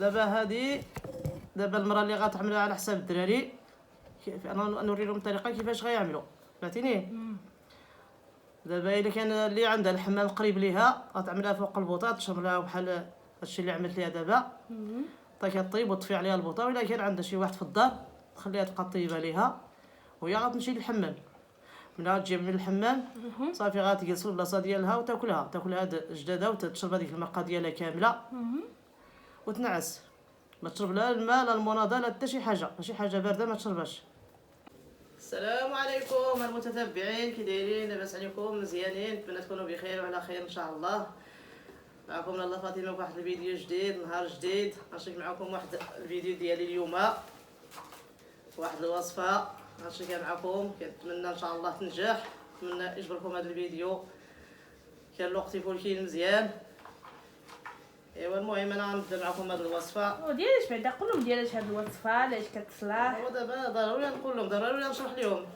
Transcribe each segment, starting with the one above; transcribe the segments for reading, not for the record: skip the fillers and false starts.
دابا هادي دابا المراه اللي غتعملها على حساب الدراري، انا نوري لهم الطريقه كيفاش غيعملوا، فهمتيني. دابا الا كان اللي عندها الحمام قريب ليها غتعملها فوق البوطه، تشرب لها بحال هادشي اللي عملت ليها دابا، حتى كطيب وتطفي عليها البوطه. وإلا كان عندها شي واحد في الدار تخليها تبقى طيبه ليها وهي غتمشي للحمام. ملي غتجي من الحمام صافي غتجلس في البلاصه ديالها وتاكلها، تاكل هاد الجداده وتشرب هذيك المرقه ديالها كامله وتنعس. ما تشرب لا الماء لا المناضه لا حتى شي حاجه، شي حاجه بارده ما تشربهاش. السلام عليكم المتتبعين، كي دايرين؟ لاباس عليكم؟ مزيانين؟ نتمنى تكونوا بخير وعلى خير ان شاء الله. معكم لاله فاطمه بواحد الفيديو جديد، نهار جديد. غنشارك معكم واحد الفيديو ديالي اليوم، واحد الوصفه غنشاركها معكم. كنتمنى ان شاء الله تنجح، نتمنى يعجبكم هذا الفيديو. كان الوقت يكون كاين مزيان. ايوا المهم انا غنبدا معكم هذه الوصفه. وديالاش بعدا قول لهم ديالاش هذه الوصفه علاش كتصلاح؟ هو دابا ضروري نقول لهم، ضروري نشرح لهم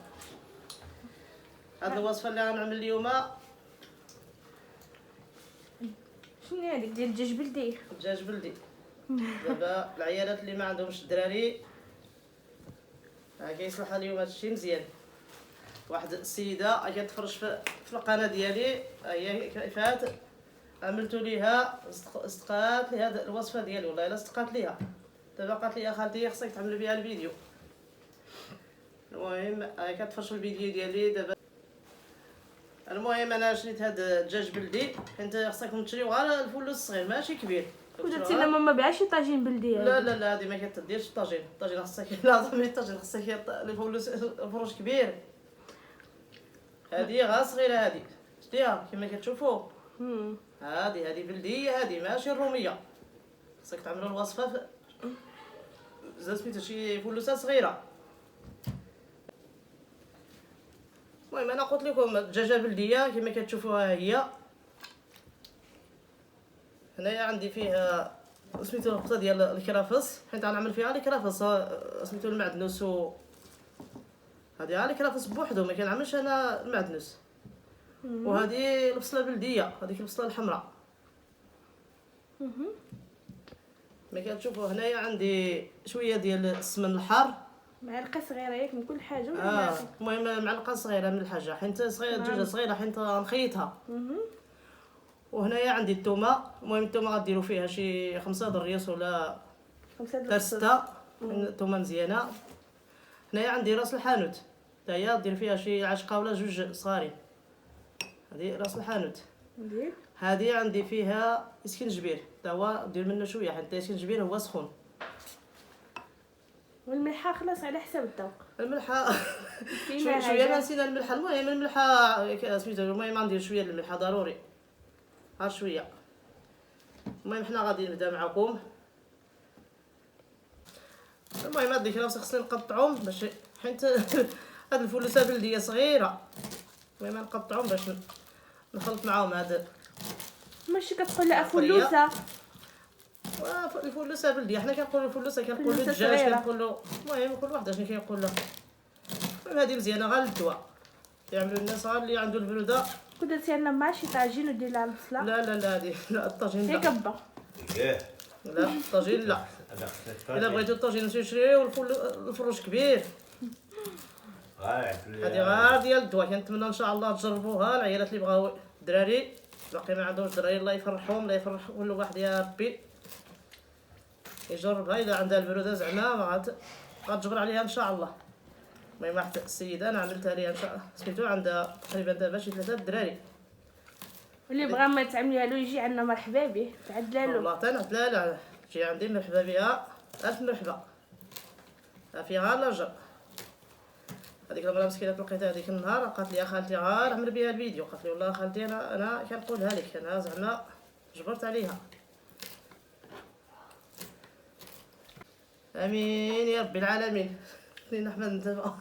هذه الوصفه اللي غنعمل اليوم. شنو هذيك ديال الدجاج بلدي؟ دجاج بلدي. دابا العيالات اللي ما عندهمش الدراري كيصلح اليوم هادشي مزيان. واحد السيده كتفرج في القناه ديالي، هي كيفات عملتو ليها، صدقات لي هاد الوصفه ديالي، والله الا صدقات ليها. دابا قالت لي خالتي خصك تعمل بها الفيديو. المهم كتفرج في الفيديو ديالي دابا. المهم انا شريت هاد الدجاج بلدي، حيت خصكم تشريو غير الفلوس الصغير ماشي كبير. ودرتي لنا ماما بها شي طاجين بلدي؟ لا لا لا، هذه ما كتديرش الطاجين. الطاجين خصك لازم الطاجين خصك الفلوس كبير. هذه غا صغيره، هذه شتيها كما كتشوفوا. هذه بلديه، هذه ماشي الروميه. خصك تعملوا الوصفه زاد سميتو شي فلوسه صغيره. المهم انا قلت لكم الدجاجه بلديه كما كتشوفوها هي. هنايا عندي فيها سميتو الخبزه ديال الكرافس، حيت غنعمل فيها الكرافس سميتو المعدنوس. هذه الكرافس بوحدو، ما كنعملش انا المعدنوس. وهذه البصله بلديه، هذيك البصله الحمراء. ما كتشوفوا هنايا عندي شويه ديال السمن الحار، معلقه صغيره ياك من كل حاجه. المهم معلقه صغيره من الحاجه، حيت صغيره الدجاجه صغيره حيت غنخيطها. وهنايا عندي الثومه. المهم الثومه غديروا فيها شي 5 دريس ولا 6 الثومه مزيانه. هنايا عندي راس الحانوت، حتى هي دير فيها شي 10 ولا 2 صغارين. هذه راس الحانوت. هذه عندي فيها اسكنجبير، حتى هو دير منه شويه حيت الاسكنجبير هو سخون. والملحه خلاص على حساب الذوق. الملحه شويه ما نسينا الملحه. المهم الملحه سميتو، المهم غندير شويه الملحه ضروري، غير شويه. المهم حنا غادي نبدا معكم. المهم هاد الكرافس خصني نقطعهم باش حيت هاد الفلوسه بلديه صغيره. المهم نقطعهم باش نخلط معاهم هاد. ماشي كتقول لها فلوسه؟ الفلوسه بلديه، حنا كنقولوا الفلوسه، كنقولوا الدجاج، كنقولوا المهم كل واحد شنو كيقول له. المهم هذه مزيانه غير للدواء، يعملوا الناس غير اللي عنده البروده. درتي لنا مع شي طاجين ودير لها البصله؟ لا لا لا، هذه لا، الطاجين لا. هي كبه. لا الطاجين لا. الا بغيتو الطاجين تشريو الفروج كبير. هذه غير ديال الدواء. كنتمنى ان شاء الله تجربوها العيالات اللي بغاو. الدراري باقي ما عندهمش دراري، الله يفرحهم، الله يفرح كل واحد يا ربي يجربها. اذا عندها البروده زعما غتجبر عليها ان شاء الله. المهم واحد السيده انا عملتها ليها ان شاء الله، سميتو عندها تقريبا دابا شي 3 دراري. اللي بغا ما تعمليها له يجي عندنا مرحبا به، تعدلها له. والله تنعدلها له، تجي عندي مرحبا بها، الف مرحبا. فيها لاجر. هذيك المراه مسكينه لقيتها هذيك النهار قالت لي خالتي غير عمل بها الفيديو. قالت لي والله خالتي انا كنقولها لك، انا زعما جبرت عليها. امين يا رب العالمين. خلينا احمد نتابع.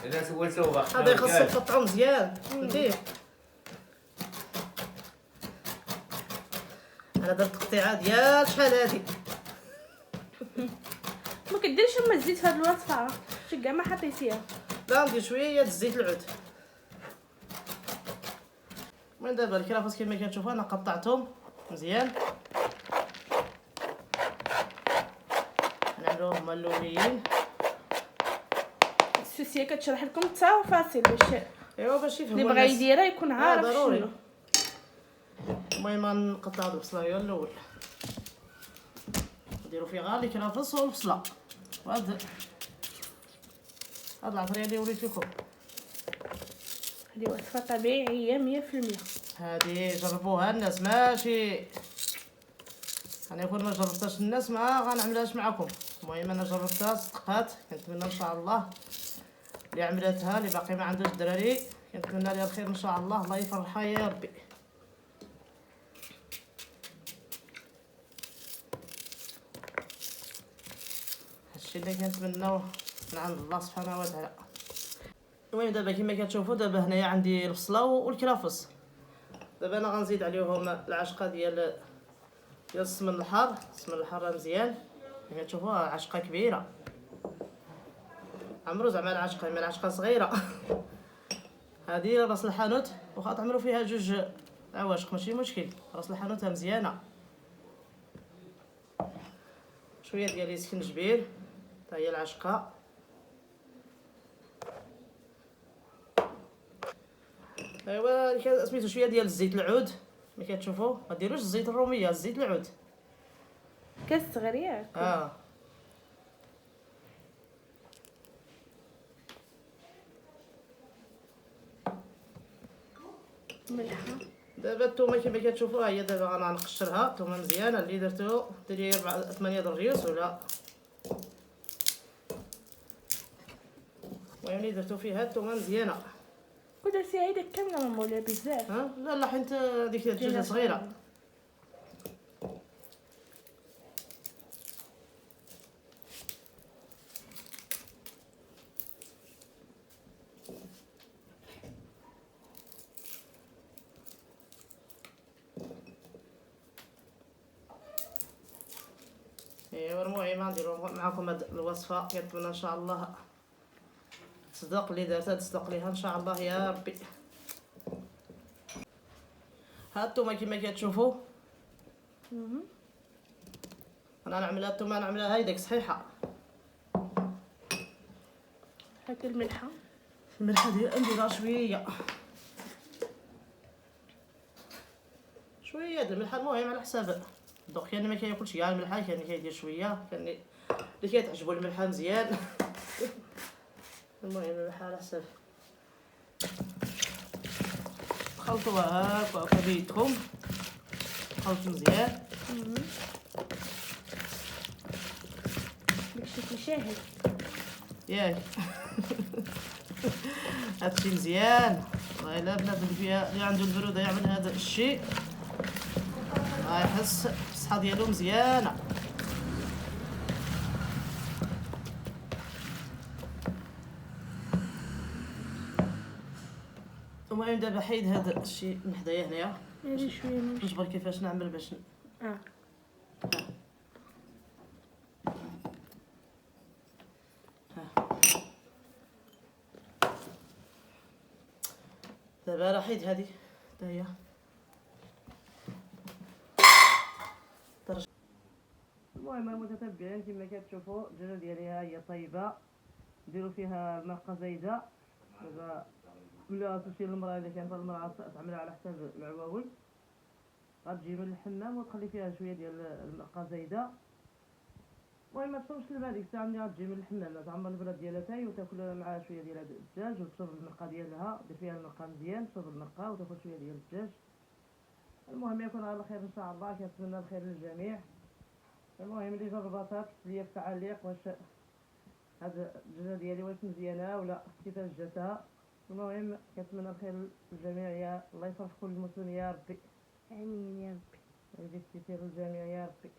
اذا سولتو هذا خاصو نقطعو مزيان فهمتي. انا درت تقطيعه ديال شحال هادي. ما كديرش اما الزيت في هاد الوصفه؟ شي كاع ما حطيتيها؟ لا ندير شويه ديال الزيت العود. المهم دابا الكرافس كما كتشوفوا انا قطعتهم مزيان، نعملوهم هما الاولين. السوسيه كتشرح لكم التفاصيل باش ايوا باش يفهموا اللي بغا الناس. يديرها يكون عارف ضروري. شنو. المهم نقطعو هاد البصله هي الاول، نديرو فيه غير الكرافس والبصله وهاد العطريه اللي وريت لكم. هذه وصفه طبيعيه 100%. هادي جربوها الناس، ماشي انا يكون ما جربتهاش الناس ما غنعملهاش معكم. المهم انا جربتها صدقات، كنتمنى ان شاء الله اللي عملتها اللي باقي ما عندوش الدراري كنتمنى لها الخير ان شاء الله. الله يفرحها يا ربي. هادشي اللي كنتمناوه من عند الله سبحانه وتعالى. المهم دابا كما كتشوفوا دابا هنايا عندي البصله والكرافس. دابا انا غنزيد عليهم العشقه ديال السمن الحار. السمن الحار راه مزيان كما كتشوفوا، عشقه كبيره، عمرو زعما العشقه من عشقه صغيره. هذه راس الحانوت، واخا تعملوا فيها جوج عواشق ماشي مشكل، راس الحانوت مزيانه. شويه ديال السكنجبير حتى هي العشقه. ايوا سميتو شويه ديال الزيت العود ملي كتشوفوا، ما ديروش الزيت الروميه، الزيت العود. كاس صغير ياك. ملحه. دابا الثومه كما كتشوفوا هي دابا غنقشرها. الثومه مزيانه اللي درتو ديري 8 الريوس ولا المهم اللي درتو فيها الثومه مزيانه. ودرتي هيداك كامله ماما ولا بزاف؟ لا حيت ديك الدجاجه صغيره. ايوا المهم غنديرو معكم هاد الوصفه، كنتمنى ان شاء الله تصدق اللي دارتها تصدق ليها ان شاء الله يا ربي. ها الثومه كما كتشوفوا انا نعملها الثومه نعملها هيداك صحيحه. هاك الملحه. الملحه نديرها شويه شويه د الملحه، المهم على حساب الذوق. كاين اللي ما كياكلش كاع الملحه، كاين اللي كيدير شويه، كاين اللي كيتعجبو الملحه مزيان. المهم الملحه على حساب. خلطوها هكا بيدكم، خلط مزيان. داكشي كيشاهد ياك. هادشي مزيان والله. الا بنادم فيها اللي عنده البروده يعمل هذا الشيء غيحس الصحه ديالو مزيانه. المهم دابا حيد هذا الشيء من حدايا هنايا، هادي شويه نجبر كيفاش نعمل باش دابا راه حيد هذه حتى هي. المهم المتتبعين كما كتشوفوا الدجاجه ديالي ها هي طيبه، نديرو فيها مرقه زايده. دابا ولا تمشي للمراه الا كانت المراه تعملها على حساب العواول، غتجي من الحمام وتخلي فيها شويه ديال المرقه زايده. المهم ما تصومش الماء ديك الساعه ملي غتجي من الحمام تعمر البراد ديالها تاي وتاكل معها شويه ديال الدجاج وتشرب المرقه ديالها، دير فيها المرقه مزيان تشرب المرقه وتاكل شويه ديال الدجاج. المهم يكون على خير ان شاء الله، كنتمنى الخير للجميع. المهم اللي جرباتها تكتب لي في التعليق واش هاد الدجاجه ديالي واش مزيانه ولا كيفاش جاتها. المهم كنتمنى الخير للجميع، يا الله يفرح كل المسلمين يا ربي. امين يا ربي. ويجيب كثير للجميع يا ربي.